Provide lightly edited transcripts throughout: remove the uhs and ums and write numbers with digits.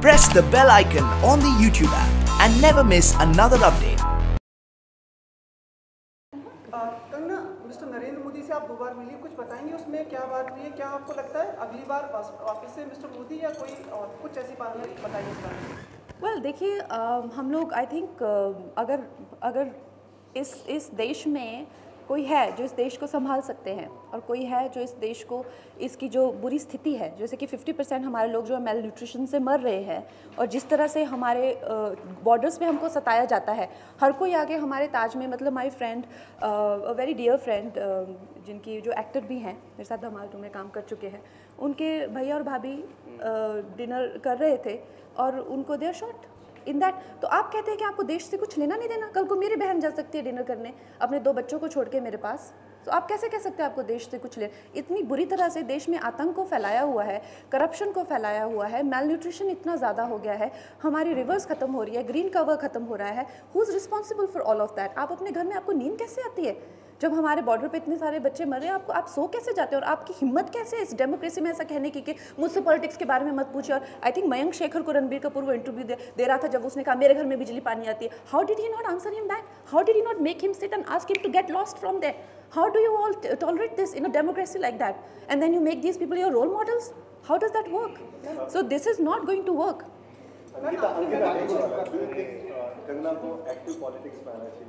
Press the bell icon on the YouTube app and never miss another update. Kangana, mister Narendra Modi से आप 2 बार मिली, कुछ बताएंगे उसमें क्या बात हुई है? क्या आपको लगता है अगली बार वापस से मिस्टर मोदी या कोई और कुछ ऐसी बात है, बताइए इस बारे में। वेल देखिए, हम लोग आई थिंक अगर इस देश में कोई है जो इस देश को संभाल सकते हैं और कोई है जो इस देश को इसकी जो बुरी स्थिति है, जैसे कि 50% हमारे लोग जो है मेल न्यूट्रिशन से मर रहे हैं और जिस तरह से हमारे बॉर्डर्स पे हमको सताया जाता है, हर कोई आगे हमारे ताज में, मतलब my friend, a very dear friend, जिनकी जो एक्टर भी हैं, मेरे साथ धमाल 2 में काम कर चुके हैं, उनके भैया और भाभी डिनर कर रहे थे और उनको देयर शॉट इन दैट। तो आप कहते हैं कि आपको देश से कुछ लेना नहीं देना? कल को मेरी बहन जा सकती है डिनर करने अपने 2 बच्चों को छोड़ के मेरे पास, तो आप कैसे कह सकते हैं आपको देश से कुछ ले? इतनी बुरी तरह से देश में आतंक को फैलाया हुआ है, करप्शन को फैलाया हुआ है, मेल न्यूट्रिशन इतना ज़्यादा हो गया है, हमारी रिवर्स खत्म हो रही है, ग्रीन कवर खत्म हो रहा है। Who is responsible for all of that? आप अपने घर में, आपको नींद कैसे आती है जब हमारे बॉर्डर पे इतने सारे बच्चे मर रहे हैं? आप सो कैसे जाते हैं? और आपकी हिम्मत कैसे है इस डेमोक्रेसी में ऐसा कहने की कि मुझसे पॉलिटिक्स के बारे में मत पूछिए? और आई थिंक मयंक शेखर को रणबीर कपूर वो इंटरव्यू दे रहा था जब उसने कहा मेरे घर में बिजली पानी आती है। How did he not answer him back? How did he not make him sit and ask him to get lost from there? How do you all tolerate this in a democracy like that? And then you make these people your role models? How does that work? So this is not going to work. Kangana को active politics में आना चाहिए,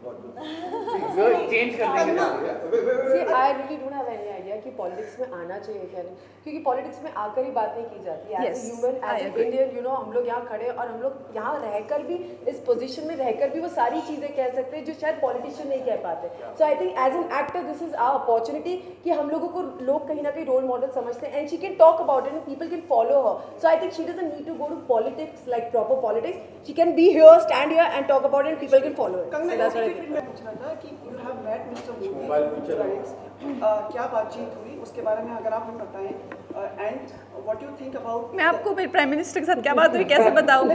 change करने के लिए। I really don't have any idea कि politics में आना चाहिए क्या नहीं, क्योंकि पॉलिटिक्स में आकर ही बात नहीं की जाती है। As a human, as a Indian, you know, हम लोग यहाँ खड़े और हम लोग यहाँ रहकर भी, इस पोजीशन में रहकर भी वो सारी चीज़ें कह सकते हैं जो शायद पॉलिटिशियन नहीं कह पाते। So I think as an actor this is our opportunity कि हम लोगों को लोग कहीं ना कहीं रोल मॉडल समझते हैं, and she can talk about it and people can follow her. So I think she doesn't need to go to politics like proper politics. She can be here, stand here and talk about it and people can follow it. Kangana, मैं पूछना था कि you have met Mr. Modi, क्या बातचीत हुई उसके बारे में अगर आप हमें बताएं, and what you think about? मैं आपको मेरे प्राइम मिनिस्टर के साथ क्या बात हुई कैसे बताऊं?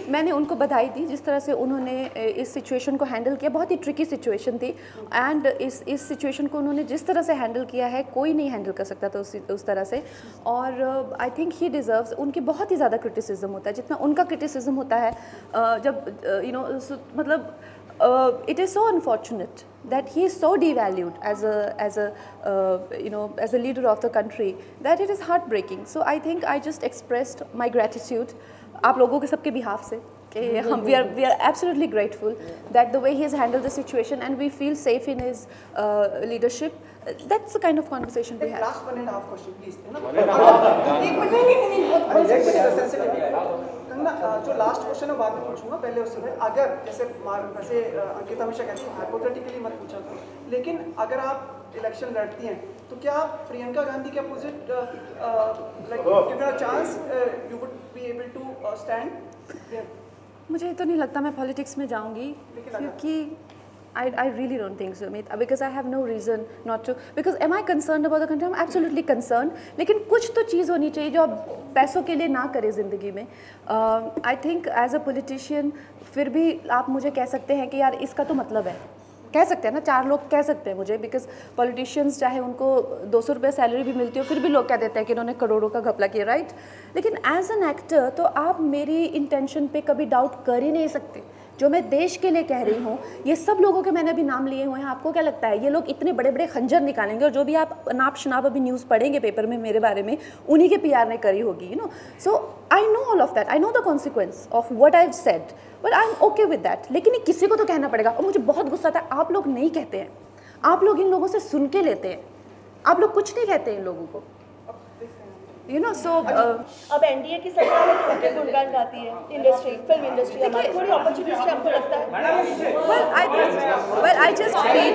मैंने उनको बधाई दी जिस तरह से उन्होंने इस सिचुएशन को हैंडल किया। बहुत ही ट्रिकी सिचुएशन थी एंड इस सिचुएशन को उन्होंने जिस तरह से हैंडल किया है कोई नहीं हैंडल कर सकता था उस तरह से। और आई थिंक ही डिज़र्व्स, उनकी बहुत ही ज़्यादा क्रिटिसिज्म होता है जितना उनका क्रिटिसिज्म होता है जब यू नो, मतलब it is so unfortunate that he is so devalued as a leader of the country that it is heartbreaking. So I think I just expressed my gratitude आप लोगों के सबके behalf से कि हम we are absolutely grateful that the way he has handled the situation and we feel safe in his leadership. That's the kind of conversation we have. Last 1.5 question please. Kangana, जो last question है बाद में पूछूंगा, पहले उससे मैं, अगर जैसे अंकिता हमेशा कहती है हाइपोथेटिकली मत पूछा, लेकिन अगर आप इलेक्शन लड़ती हैं तो क्या आप प्रियंका गांधी के opposite like given a chance you would be able to stand? मुझे तो नहीं लगता मैं पॉलिटिक्स में जाऊंगी क्योंकि I really don't think so, because I have no reason not to. Because am I concerned about the country? I'm absolutely concerned. लेकिन कुछ तो चीज़ होनी चाहिए जो आप पैसों के लिए ना करें ज़िंदगी में। I think as a politician फिर भी आप मुझे कह सकते हैं कि यार इसका तो मतलब है, कह सकते हैं ना, 4 लोग कह सकते हैं मुझे, बिकॉज पॉलिटिशियंस चाहे उनको 200 रुपये सैलरी भी मिलती हो फिर भी लोग कह देते हैं कि इन्होंने करोड़ों का घपला किया, राइट? लेकिन एज एन एक्टर तो आप मेरी इंटेंशन पे कभी डाउट कर ही नहीं सकते। जो मैं देश के लिए कह रही हूँ, ये सब लोगों के मैंने अभी नाम लिए हुए हैं, आपको क्या लगता है ये लोग इतने बड़े बड़े खंजर निकालेंगे? और जो भी आप नाप शनाप अभी न्यूज़ पढ़ेंगे पेपर में मेरे बारे में, उन्हीं के PR ने करी होगी, you know. So I know all of that, I know the consequence of what I have said, but I am okay with that. लेकिन ये किसी को तो कहना पड़ेगा और मुझे बहुत गुस्सा आता है, आप लोग नहीं कहते हैं, आप लोग इन लोगों से सुन के लेते हैं, आप लोग कुछ नहीं कहते इन लोगों को, यू नो। सो अब एनडीए की सरकार है तो उनके गुणगान गाती है इंडस्ट्री, फिल्म इंडस्ट्री, हमारी थोड़ी अपॉर्चुनिटीज हमको लगता है। Well, I just feel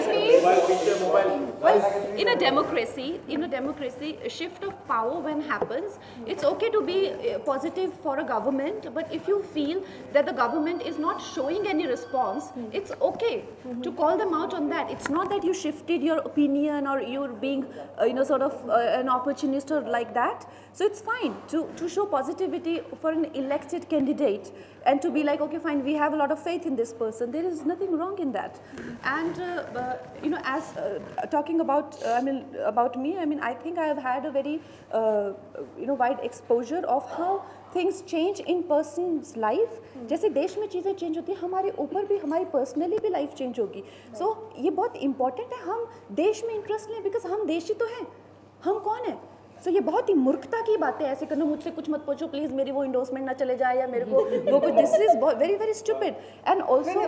in a democracy, a shift of power when happens, it's okay to be positive for a government, but if you feel that the government is not showing any response, it's okay to call them out on that. It's not that you shifted your opinion or you're being, sort of an opportunist or like that. So it's fine to show positivity for an elected candidate and to be like, okay, fine, we have a lot of faith in this person. There is nothing wrong in that. And you know, as talking about about me, I mean, I think I have had a very you know, wide exposure of how things change in person's life. जैसे देश में चीज़ें change होती हैं, हमारे ऊपर भी, हमारी पर्सनली भी लाइफ चेंज होगी. So ये बहुत इंपॉर्टेंट है, हम देश में इंटरेस्ट लें, बिकॉज हम देशी तो हैं, हम कौन है. So ये बहुत ही मूर्खता की बात है ऐसे करना, मुझसे कुछ मत पूछो प्लीज़, मेरी वो इंडोर्समेंट ना चले जाए या मेरे को वो कुछ, this is very very stupid. And also